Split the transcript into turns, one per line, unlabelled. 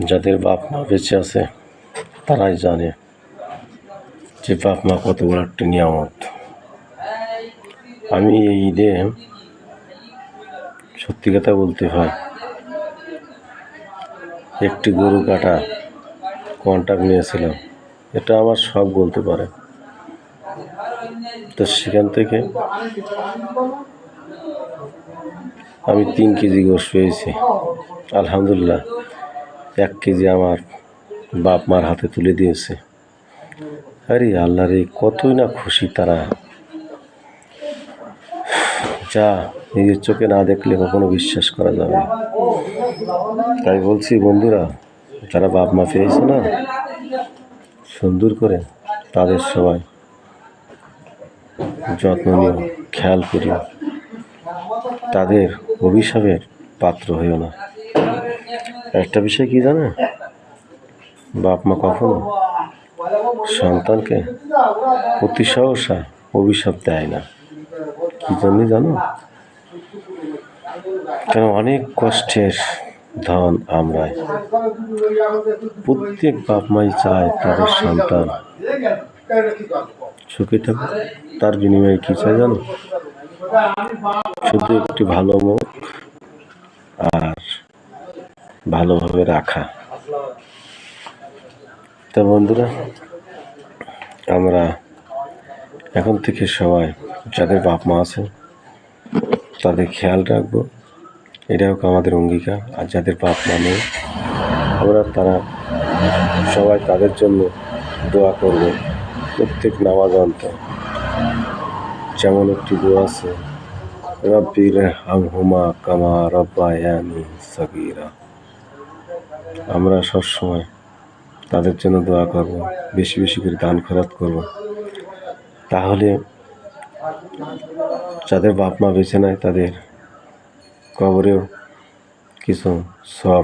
যাদের বাপ মা বেঁচে আছে তারাই জানে যে বাপ মা কত বড় একটা নিয়ামত। আমি এই ঈদে সত্যি কথা বলতে হয়, একটি গরু কাটা কন্ট্রাক্ট নিয়েছিলাম, এটা আমার শখ বলতে পারে। তো সেখান থেকে আমি 3 কেজি গোশত পেয়েছি। আলহামদুলিল্লাহ, 1 কেজি আমার বাপ মার হাতে তুলে দিয়েছে। আরে আল্লাহ রে, কতই না খুশি তারা, যা নিজের চোখে না দেখলে কখনো বিশ্বাস করা যাবে না। তাই বলছি বন্ধুরা, যারা বাপ মা পেয়েছে না, সুন্দর করে তাদের সবাই যত্ন নিও, খেয়াল করিও, তাদের অভিশাপের পাত্র হইও না। একটা বিষয় কি জানো, বাপ মা কখনো সন্তানকে অতি সহসা অভিশাপ দেয় না। কি জন্য জানো? কারণ অনেক কষ্টের ধন আমরাই। প্রত্যেক বাপ মাই চায় তাদের সন্তান সুখে থাকুক। তার বিনিময়ে কি চাই জানো? শুধু একটি ভালো মুখ আর ভালোভাবে রাখা। তা বন্ধুরা, আমরা এখন থেকে সবাই যাদের বাপ মা আছে তাদের খেয়াল রাখবো, এটাও আমাদের অঙ্গীকার। আর যাদের বাপ মা নেই, তারা সবাই তাদের জন্য দোয়া করবে। প্রত্যেক নামাজ অন্ত যেমন একটি দোয়া আছে, রব্বির হামহুমা কামা রব্বায়ানি সগীরা। আমরা সবসময় তাদের জন্য দোয়া করব, বেশি বেশি করে দান খয়রাত করব। তাহলে যাদের বাপ মা বেঁচে নাই তাদের কবরেও কিছু সওয়াব